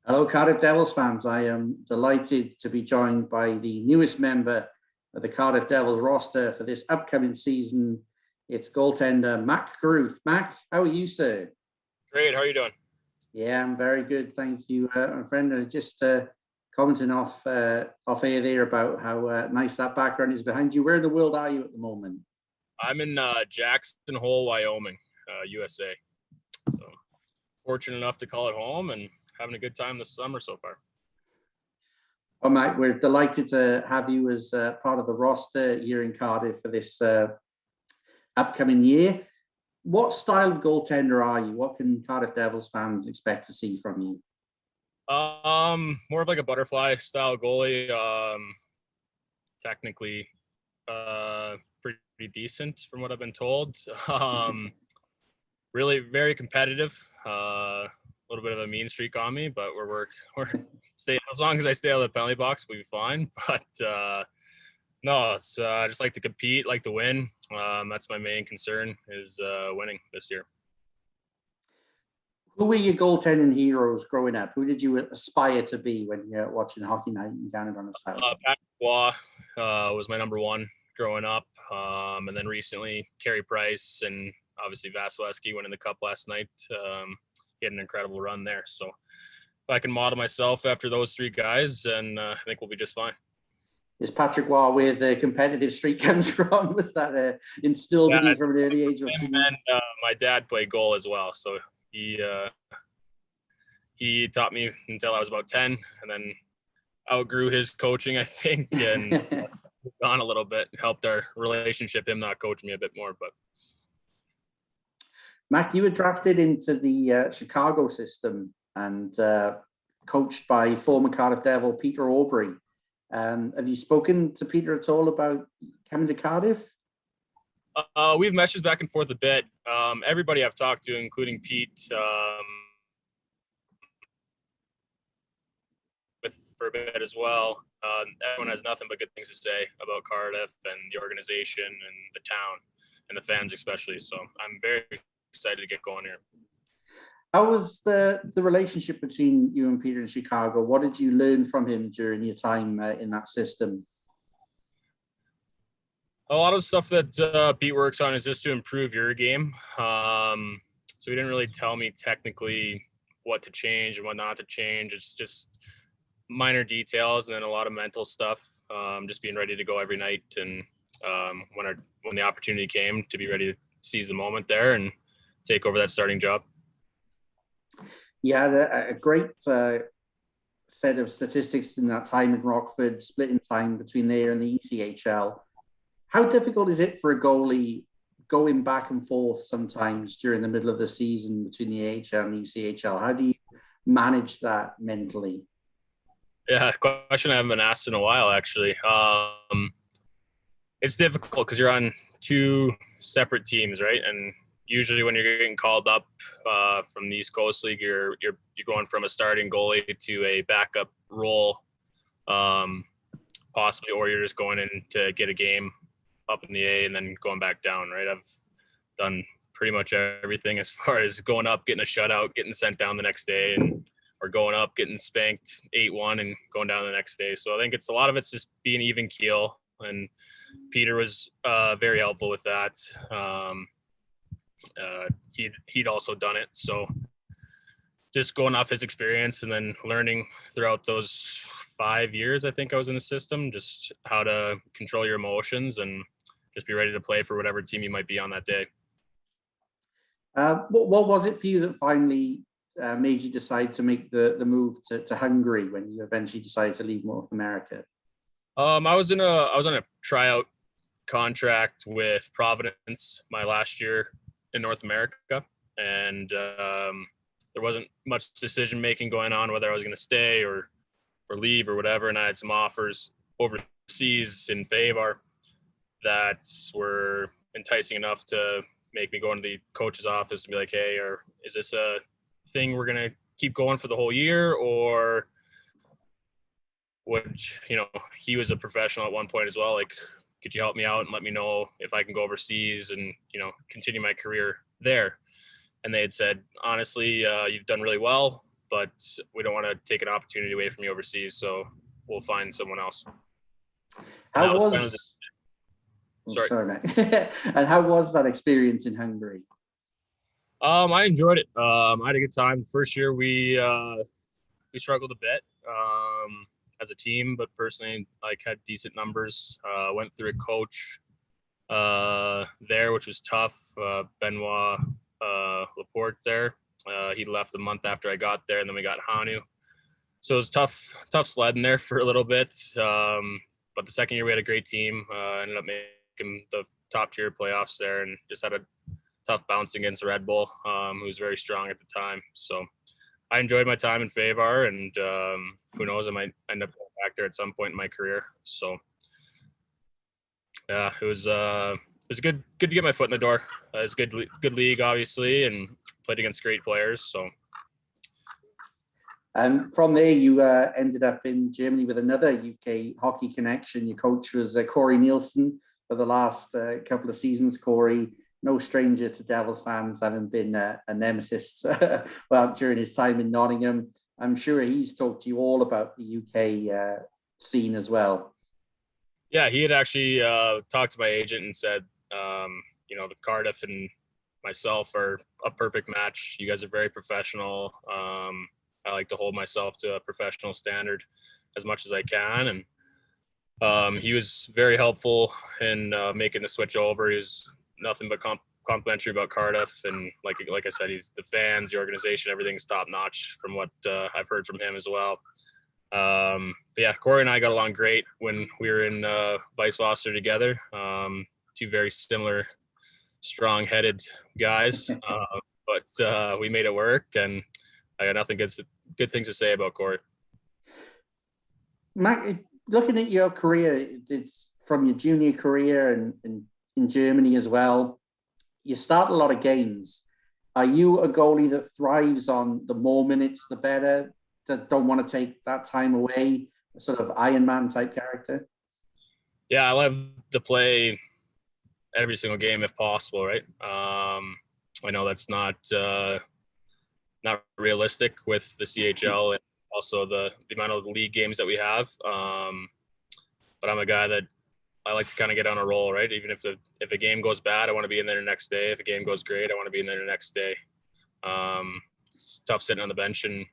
Hello, Cardiff Devils fans. I am delighted to be joined by the newest member of the Cardiff Devils roster for this upcoming season. It's goaltender Mac Carruth. Mac, how are you, sir? Great. How are you doing? Yeah, I'm very good. Thank you, my friend. Just commenting off air there about how nice that background is behind you. Where in the world are you at the moment? I'm in Jackson Hole, Wyoming, USA. So fortunate enough to call it home and having a good time this summer so far. Well, Mac, we're delighted to have you as part of the roster here in Cardiff for this upcoming year. What style of goaltender are you? What can Cardiff Devils fans expect to see from you? More of like a butterfly style goalie. Technically, pretty decent from what I've been told. Really very competitive. A little bit of a mean streak on me, but we're stay as long as I stay out of the penalty box, we'll be fine. But no, it's I just like to compete, like to win. That's my main concern is winning this year. Who were your goaltending heroes growing up? Who did you aspire to be when you're watching Hockey Night in Canada on the South? Patrick Waugh was my number one growing up, and then recently Carey Price and obviously Vasilevsky winning the cup last night. He had an incredible run there. So if I can model myself after those three guys, then I think we'll be just fine. Is Patrick Waugh where the competitive streak comes from? Was that instilled in you from an early age? And my dad played goal as well, so he taught me until I was about 10, and then outgrew his coaching, I think, and moved on a little bit. Helped our relationship, him not coaching me a bit more. But Mac, you were drafted into the Chicago system and coached by former Cardiff Devil Peter Aubry. Have you spoken to Peter at all about coming to Cardiff? We've messaged back and forth a bit. Everybody I've talked to, including Pete, for a bit as well. Everyone has nothing but good things to say about Cardiff and the organization and the town and the fans especially. So I'm very excited to get going here. How was the relationship between you and Peter in Chicago? What did you learn from him during your time in that system? A lot of stuff that Pete works on is just to improve your game. So he didn't really tell me technically what to change and what not to change. It's just minor details and then a lot of mental stuff. Just being ready to go every night, and when the opportunity came, to be ready to seize the moment there and take over that starting job. Yeah, a great set of statistics in that time in Rockford, splitting time between there and the ECHL. How difficult is it for a goalie going back and forth sometimes during the middle of the season between the AHL and ECHL? How do you manage that mentally? Yeah, question I haven't been asked in a while, actually. It's difficult because you're on two separate teams, right? And usually when you're getting called up from the East Coast League, you're going from a starting goalie to a backup role, possibly, or you're just going in to get a game up in the A and then going back down, right? I've done pretty much everything as far as going up, getting a shutout, getting sent down the next day, or going up, getting spanked 8-1 and going down the next day. So I think a lot of it's just being even keel, and Peter was very helpful with that. He'd also done it. So just going off his experience and then learning throughout those 5 years, I think I was in the system, just how to control your emotions and just be ready to play for whatever team you might be on that day. What was it for you that finally made you decide to make the move to Hungary when you eventually decided to leave North America? I was on a tryout contract with Providence my last year in North America, and there wasn't much decision making going on whether I was going to stay or leave or whatever. And I had some offers overseas in favor that were enticing enough to make me go into the coach's office and be like, hey, or is this a thing we're going to keep going for the whole year? Or would, he was a professional at one point as well. Like, could you help me out and let me know if I can go overseas and, continue my career there? And they had said, honestly, you've done really well. but we don't want to take an opportunity away from you overseas, so we'll find someone else. Sorry, Mac. And how was that experience in Hungary? I enjoyed it. I had a good time. First year we struggled a bit as a team, but personally, like, had decent numbers. Went through a coach there, which was tough. Benoit Laporte there. He left a month after I got there, and then we got Hanu. So it was tough sledding there for a little bit. But the second year we had a great team. Ended up making the top tier playoffs there, and just had a tough bounce against Red Bull, who was very strong at the time. So I enjoyed my time in Favar, and who knows, I might end up going back there at some point in my career. So yeah, it was good to get my foot in the door. It's good league, obviously, and played against great players. So from there, you ended up in Germany with another UK hockey connection. Your coach was Corey Neilson for the last couple of seasons. Corey, no stranger to Devils fans, having been a nemesis during his time in Nottingham. I'm sure he's talked to you all about the UK scene as well. Yeah, he had actually talked to my agent and said, the Cardiff and myself are a perfect match. You guys are very professional. I like to hold myself to a professional standard as much as I can. And he was very helpful in making the switch over. He was nothing but complimentary about Cardiff. And like I said, he's the fans, the organization, everything's top notch from what I've heard from him as well. But yeah, Corey and I got along great when we were in Weisswasser together. Two very similar, strong-headed guys, but we made it work, and I got nothing good things to say about Corey. Mac, looking at your career, it's from your junior career and in Germany as well, you start a lot of games. Are you a goalie that thrives on the more minutes, the better, that don't want to take that time away, a sort of Iron Man type character? Yeah, I love to play every single game if possible, right? I know that's not realistic with the CHL and also the amount of league games that we have. But I'm a guy that I like to kind of get on a roll, right? Even if a game goes bad, I want to be in there the next day. If a game goes great, I want to be in there the next day. It's tough sitting on the bench and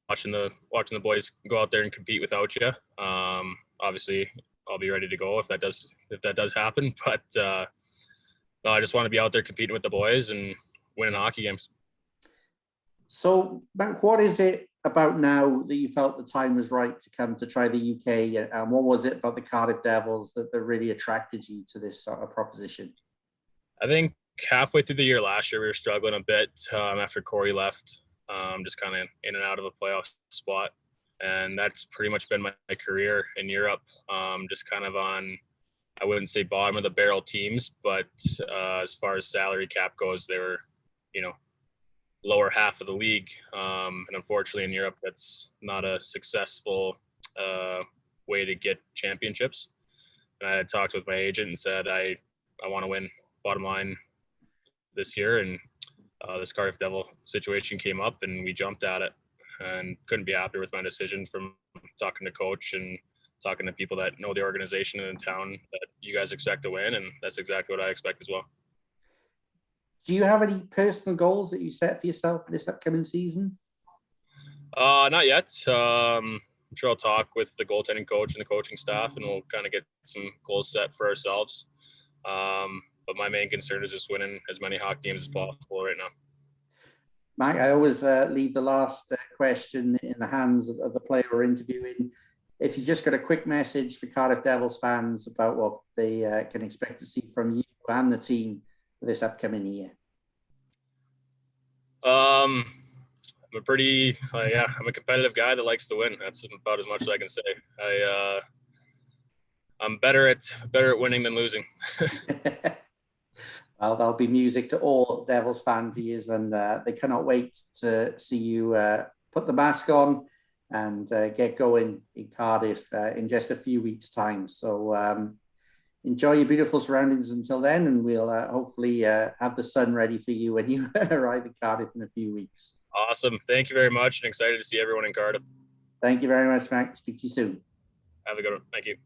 watching the boys go out there and compete without you. Obviously, I'll be ready to go if that does happen. But no, I just want to be out there competing with the boys and winning hockey games. So, Mac, what is it about now that you felt the time was right to come to try the UK? And what was it about the Cardiff Devils that really attracted you to this sort of proposition? I think halfway through the year last year, we were struggling a bit after Corey left, just kind of in and out of a playoff spot. And that's pretty much been my career in Europe, just kind of on, I wouldn't say bottom of the barrel teams, but as far as salary cap goes, they were, lower half of the league. And unfortunately in Europe, that's not a successful way to get championships. And I had talked with my agent and said, I want to win bottom line this year. And this Cardiff Devil situation came up and we jumped at it and couldn't be happier with my decision from talking to coach and talking to people that know the organization in the town that you guys expect to win. And that's exactly what I expect as well. Do you have any personal goals that you set for yourself for this upcoming season? Not yet. I'm sure I'll talk with the goaltending coach and the coaching staff, and we'll kind of get some goals set for ourselves. But my main concern is just winning as many hockey games as possible right now. Mike, I always leave the last question in the hands of the player we're interviewing. If you just got a quick message for Cardiff Devils fans about what they can expect to see from you and the team this upcoming year? I'm a competitive guy that likes to win. That's about as much as I can say. I'm better at winning than losing. Well, that'll be music to all Devils fans' ears, and they cannot wait to see you put the mask on and get going in Cardiff in just a few weeks' time. So enjoy your beautiful surroundings until then, and we'll hopefully have the sun ready for you when you arrive in Cardiff in a few weeks. Awesome. Thank you very much, and excited to see everyone in Cardiff. Thank you very much, Mac. Speak to you soon. Have a good one. Thank you.